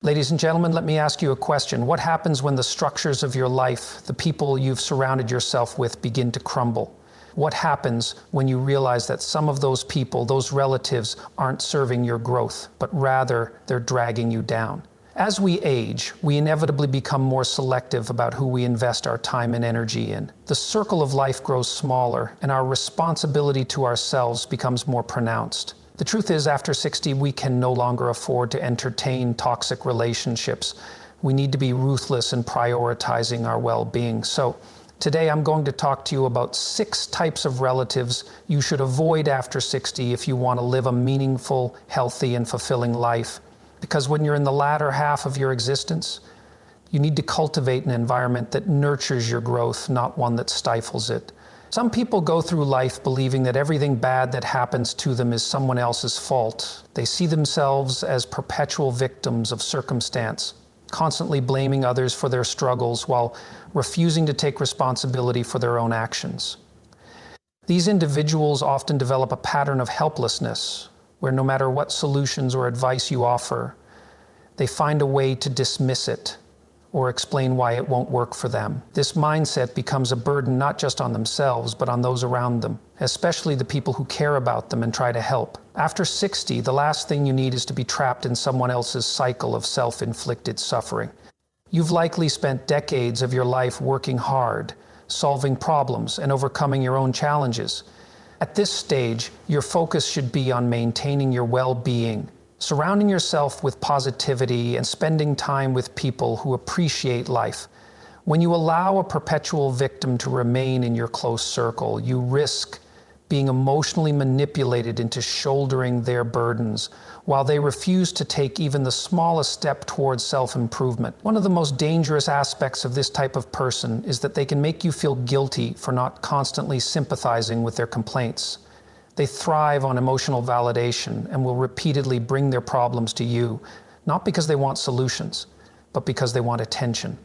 Ladies and gentlemen, let me ask you a question. What happens when the structures of your life, the people you've surrounded yourself with, begin to crumble? What happens when you realize that some of those people, those relatives, aren't serving your growth, but rather they're dragging you down? As we age, we inevitably become more selective about who we invest our time and energy in. The circle of life grows smaller, and our responsibility to ourselves becomes more pronounced. The truth is, after 60, we can no longer afford to entertain toxic relationships. We need to be ruthless in prioritizing our well-being. So today I'm going to talk to you about 6 types of relatives you should avoid after 60 if you want to live a meaningful, healthy, and fulfilling life. Because when you're in the latter half of your existence, you need to cultivate an environment that nurtures your growth, not one that stifles it. Some people go through life believing that everything bad that happens to them is someone else's fault. They see themselves as perpetual victims of circumstance, constantly blaming others for their struggles while refusing to take responsibility for their own actions. These individuals often develop a pattern of helplessness, where no matter what solutions or advice you offer, they find a way to dismiss it or explain why it won't work for them. This mindset becomes a burden not just on themselves, but on those around them, especially the people who care about them and try to help. After 60, the last thing you need is to be trapped in someone else's cycle of self-inflicted suffering. You've likely spent decades of your life working hard, solving problems, and overcoming your own challenges. At this stage, your focus should be on maintaining your well-being, surrounding yourself with positivity, and spending time with people who appreciate life. When you allow a perpetual victim to remain in your close circle, you risk being emotionally manipulated into shouldering their burdens, while they refuse to take even the smallest step towards self-improvement. One of the most dangerous aspects of this type of person is that they can make you feel guilty for not constantly sympathizing with their complaints. They thrive on emotional validation and will repeatedly bring their problems to you, not because they want solutions, but because they want attention.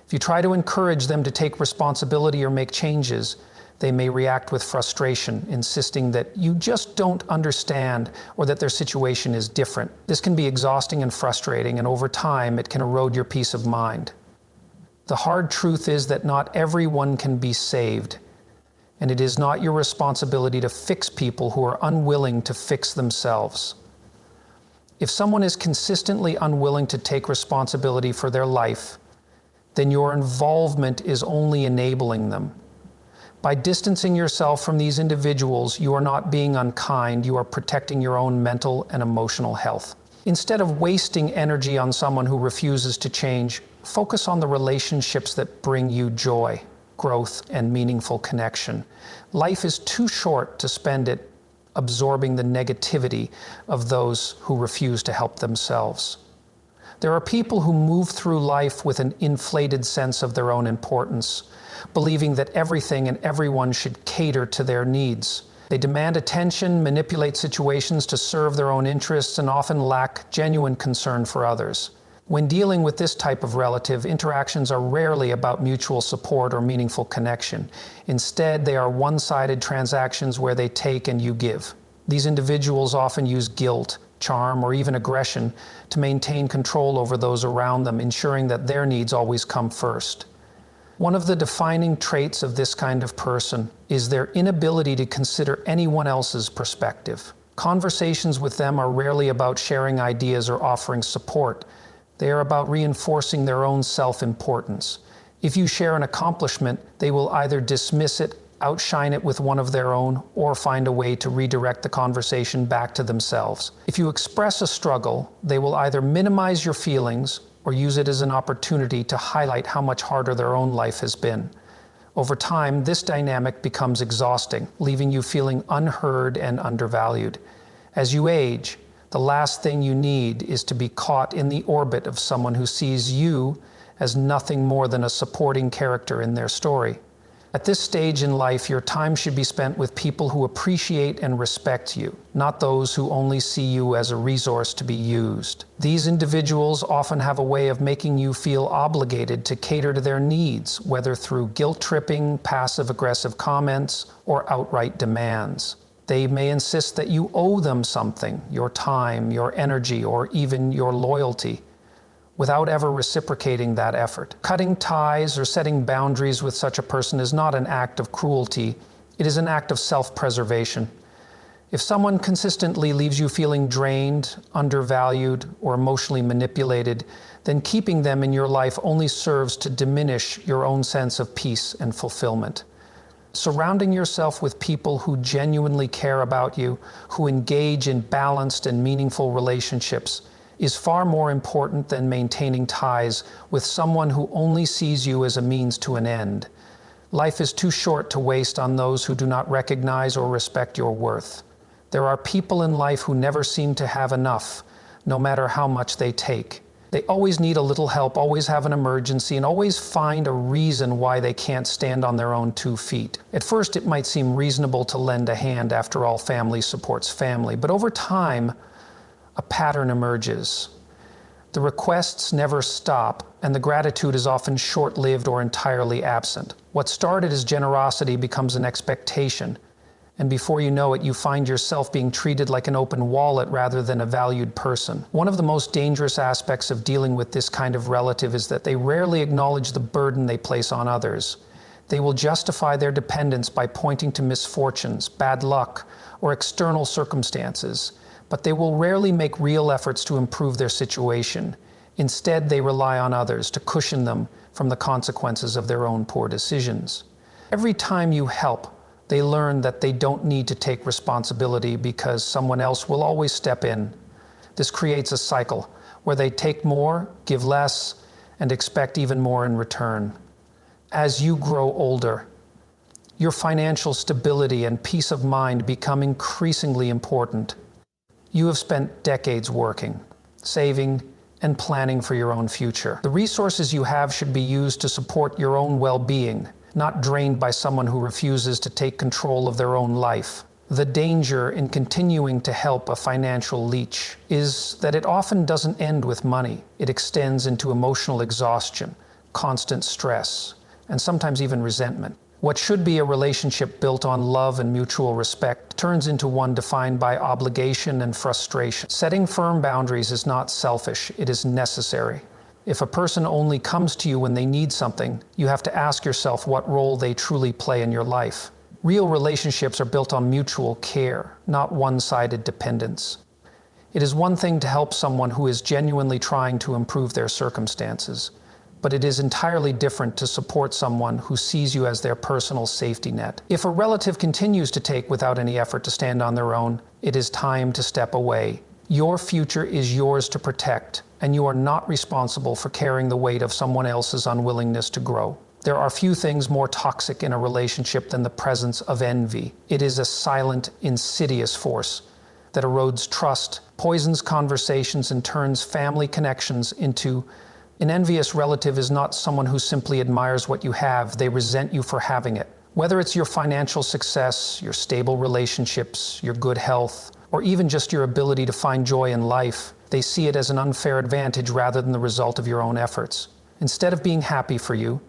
If you try to encourage them to take responsibility or make changes, they may react with frustration, insisting that you just don't understand or that their situation is different. This can be exhausting and frustrating, and over time, it can erode your peace of mind. The hard truth is that not everyone can be saved, and it is not your responsibility to fix people who are unwilling to fix themselves. If someone is consistently unwilling to take responsibility for their life, then your involvement is only enabling them. By distancing yourself from these individuals, you are not being unkind, you are protecting your own mental and emotional health. Instead of wasting energy on someone who refuses to change, focus on the relationships that bring you joy, growth, and meaningful connection. Life is too short to spend it absorbing the negativity of those who refuse to help themselves. There are people who move through life with an inflated sense of their own importance, believing that everything and everyone should cater to their needs. They demand attention, manipulate situations to serve their own interests, and often lack genuine concern for others. When dealing with this type of relative, interactions are rarely about mutual support or meaningful connection. Instead, they are one-sided transactions where they take and you give. These individuals often use guilt, charm, or even aggression to maintain control over those around them, ensuring that their needs always come first. One of the defining traits of this kind of person is their inability to consider anyone else's perspective. Conversations with them are rarely about sharing ideas or offering support. They are about reinforcing their own self-importance. If you share an accomplishment, they will either dismiss it, outshine it with one of their own, or find a way to redirect the conversation back to themselves. If you express a struggle, they will either minimize your feelings or use it as an opportunity to highlight how much harder their own life has been. Over time, this dynamic becomes exhausting, leaving you feeling unheard and undervalued. As you age, the last thing you need is to be caught in the orbit of someone who sees you as nothing more than a supporting character in their story. At this stage in life, your time should be spent with people who appreciate and respect you, not those who only see you as a resource to be used. These individuals often have a way of making you feel obligated to cater to their needs, whether through guilt-tripping, passive-aggressive comments, or outright demands. They may insist that you owe them something, your time, your energy, or even your loyalty. without ever reciprocating that effort. Cutting ties or setting boundaries with such a person is not an act of cruelty, it is an act of self-preservation. If someone consistently leaves you feeling drained, undervalued, or emotionally manipulated, then keeping them in your life only serves to diminish your own sense of peace and fulfillment. Surrounding yourself with people who genuinely care about you, who engage in balanced and meaningful relationships, is far more important than maintaining ties with someone who only sees you as a means to an end. Life is too short to waste on those who do not recognize or respect your worth. There are people in life who never seem to have enough, no matter how much they take. They always need a little help, always have an emergency, and always find a reason why they can't stand on their own 2 feet. At first, it might seem reasonable to lend a hand. After all, family supports family. But over time, a pattern emerges. The requests never stop, and the gratitude is often short-lived or entirely absent. What started as generosity becomes an expectation, and before you know it, you find yourself being treated like an open wallet rather than a valued person. One of the most dangerous aspects of dealing with this kind of relative is that they rarely acknowledge the burden they place on others. They will justify their dependence by pointing to misfortunes, bad luck, or external circumstances, but they will rarely make real efforts to improve their situation. Instead, they rely on others to cushion them from the consequences of their own poor decisions. Every time you help, they learn that they don't need to take responsibility because someone else will always step in. This creates a cycle where they take more, give less, and expect even more in return. As you grow older, your financial stability and peace of mind become increasingly important. You have spent decades working, saving, and planning for your own future. The resources you have should be used to support your own well-being, not drained by someone who refuses to take control of their own life. The danger in continuing to help a financial leech is that it often doesn't end with money. It extends into emotional exhaustion, constant stress, and sometimes even resentment. What should be a relationship built on love and mutual respect turns into one defined by obligation and frustration. Setting firm boundaries is not selfish, it is necessary. If a person only comes to you when they need something, you have to ask yourself what role they truly play in your life. Real relationships are built on mutual care, not one-sided dependence. It is one thing to help someone who is genuinely trying to improve their circumstances, but it is entirely different to support someone who sees you as their personal safety net. If a relative continues to take without any effort to stand on their own, it is time to step away. Your future is yours to protect, and you are not responsible for carrying the weight of someone else's unwillingness to grow. There are few things more toxic in a relationship than the presence of envy. It is a silent, insidious force that erodes trust, poisons conversations, and turns family connections into... An envious relative is not someone who simply admires what you have. They resent you for having it. Whether it's your financial success, your stable relationships, your good health, or even just your ability to find joy in life, they see it as an unfair advantage rather than the result of your own efforts. Instead of being happy for you,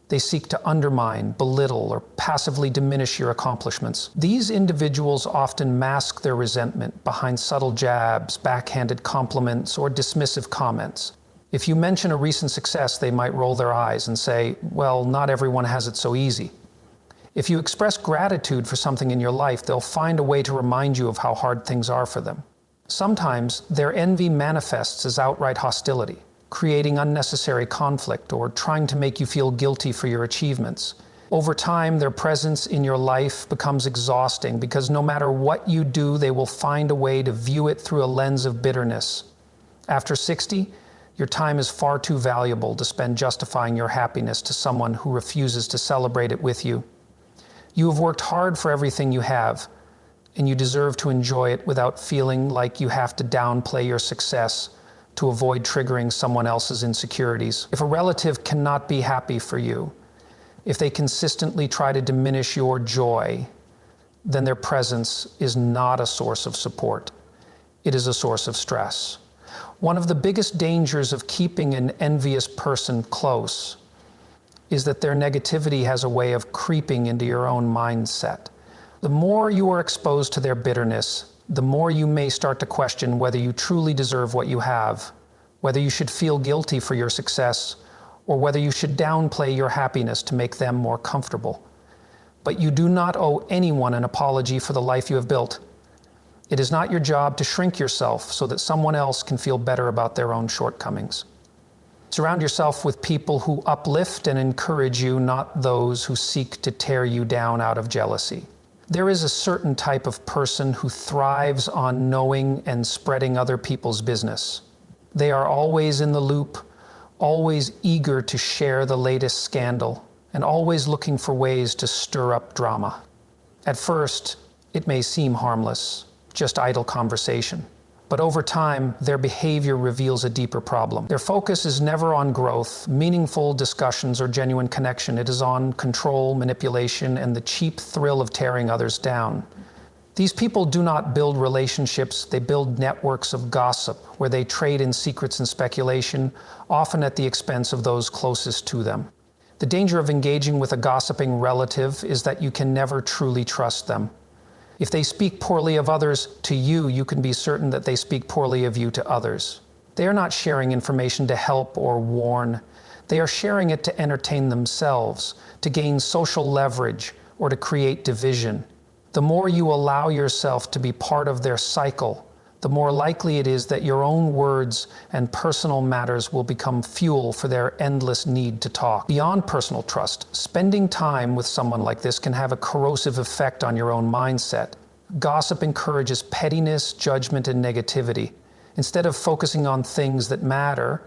they seek to undermine, belittle, or passively diminish your accomplishments. These individuals often mask their resentment behind subtle jabs, backhanded compliments, or dismissive comments. If you mention a recent success, they might roll their eyes and say, well, not everyone has it so easy. If you express gratitude for something in your life, they'll find a way to remind you of how hard things are for them. Sometimes their envy manifests as outright hostility, creating unnecessary conflict or trying to make you feel guilty for your achievements. Over time, their presence in your life becomes exhausting because no matter what you do, they will find a way to view it through a lens of bitterness. After 60, your time is far too valuable to spend justifying your happiness to someone who refuses to celebrate it with you. You have worked hard for everything you have, and you deserve to enjoy it without feeling like you have to downplay your success to avoid triggering someone else's insecurities. If a relative cannot be happy for you, if they consistently try to diminish your joy, then their presence is not a source of support. It is a source of stress. One of the biggest dangers of keeping an envious person close is that their negativity has a way of creeping into your own mindset. The more you are exposed to their bitterness, the more you may start to question whether you truly deserve what you have, whether you should feel guilty for your success, or whether you should downplay your happiness to make them more comfortable. But you do not owe anyone an apology for the life you have built. It is not your job to shrink yourself so that someone else can feel better about their own shortcomings. Surround yourself with people who uplift and encourage you, not those who seek to tear you down out of jealousy. There is a certain type of person who thrives on knowing and spreading other people's business. They are always in the loop, always eager to share the latest scandal, and always looking for ways to stir up drama. At first, it may seem harmless, just idle conversation. But over time, their behavior reveals a deeper problem. Their focus is never on growth, meaningful discussions, or genuine connection. It is on control, manipulation, and the cheap thrill of tearing others down. These people do not build relationships, they build networks of gossip, where they trade in secrets and speculation, often at the expense of those closest to them. The danger of engaging with a gossiping relative is that you can never truly trust them. If they speak poorly of others to you, you can be certain that they speak poorly of you to others. They are not sharing information to help or warn. They are sharing it to entertain themselves, to gain social leverage, or to create division. The more you allow yourself to be part of their cycle, the more likely it is that your own words and personal matters will become fuel for their endless need to talk. Beyond personal trust, spending time with someone like this can have a corrosive effect on your own mindset. Gossip encourages pettiness, judgment, and negativity. Instead of focusing on things that matter,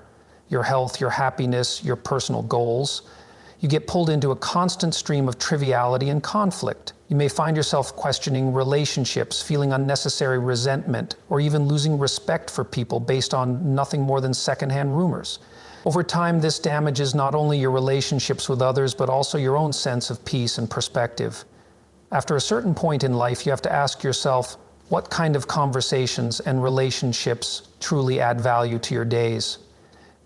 your health, your happiness, your personal goals, you get pulled into a constant stream of triviality and conflict. You may find yourself questioning relationships, feeling unnecessary resentment, or even losing respect for people based on nothing more than secondhand rumors. Over time, this damages not only your relationships with others, but also your own sense of peace and perspective. After a certain point in life, you have to ask yourself, what kind of conversations and relationships truly add value to your days?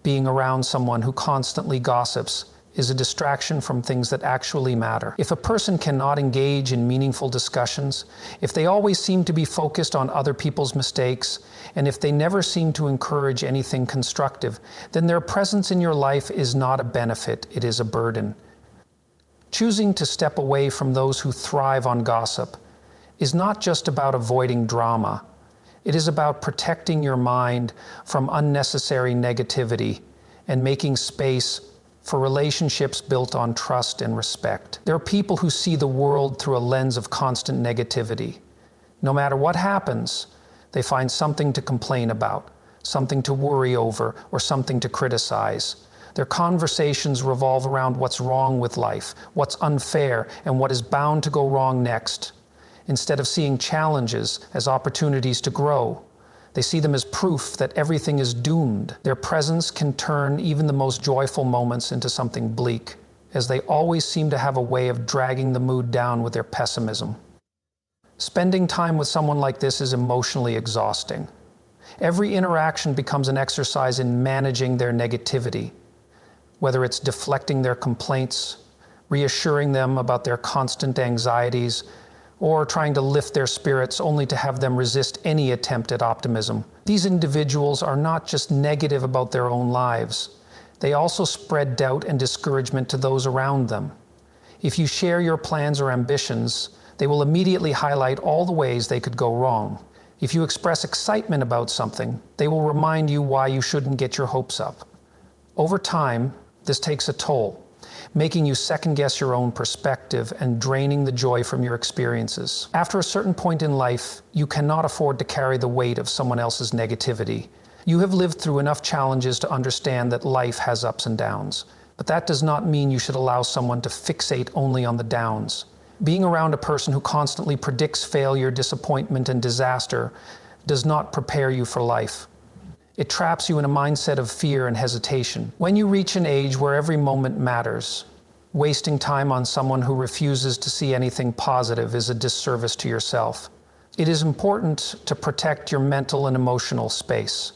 Being around someone who constantly gossips is a distraction from things that actually matter. If a person cannot engage in meaningful discussions, if they always seem to be focused on other people's mistakes, and if they never seem to encourage anything constructive, then their presence in your life is not a benefit, it is a burden. Choosing to step away from those who thrive on gossip is not just about avoiding drama. It is about protecting your mind from unnecessary negativity and making space for relationships built on trust and respect. There are people who see the world through a lens of constant negativity. No matter what happens, they find something to complain about, something to worry over, or something to criticize. Their conversations revolve around what's wrong with life, what's unfair, and what is bound to go wrong next. Instead of seeing challenges as opportunities to grow, they see them as proof that everything is doomed. Their presence can turn even the most joyful moments into something bleak, as they always seem to have a way of dragging the mood down with their pessimism. Spending time with someone like this is emotionally exhausting. Every interaction becomes an exercise in managing their negativity, whether it's deflecting their complaints, reassuring them about their constant anxieties, or trying to lift their spirits only to have them resist any attempt at optimism. These individuals are not just negative about their own lives. They also spread doubt and discouragement to those around them. If you share your plans or ambitions, they will immediately highlight all the ways they could go wrong. If you express excitement about something, they will remind you why you shouldn't get your hopes up. Over time, this takes a toll, making you second-guess your own perspective and draining the joy from your experiences. After a certain point in life, you cannot afford to carry the weight of someone else's negativity. You have lived through enough challenges to understand that life has ups and downs, but that does not mean you should allow someone to fixate only on the downs. Being around a person who constantly predicts failure, disappointment, and disaster does not prepare you for life. It traps you in a mindset of fear and hesitation. When you reach an age where every moment matters, wasting time on someone who refuses to see anything positive is a disservice to yourself. It is important to protect your mental and emotional space.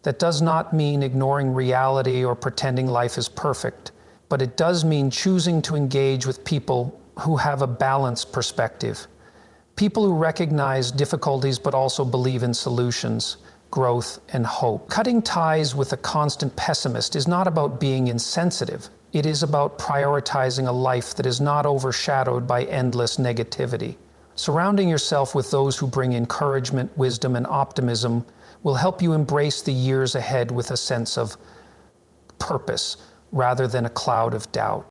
That does not mean ignoring reality or pretending life is perfect, but it does mean choosing to engage with people who have a balanced perspective. People who recognize difficulties but also believe in solutions. growth, and hope. Cutting ties with a constant pessimist is not about being insensitive. It is about prioritizing a life that is not overshadowed by endless negativity. Surrounding yourself with those who bring encouragement, wisdom, and optimism will help you embrace the years ahead with a sense of purpose rather than a cloud of doubt.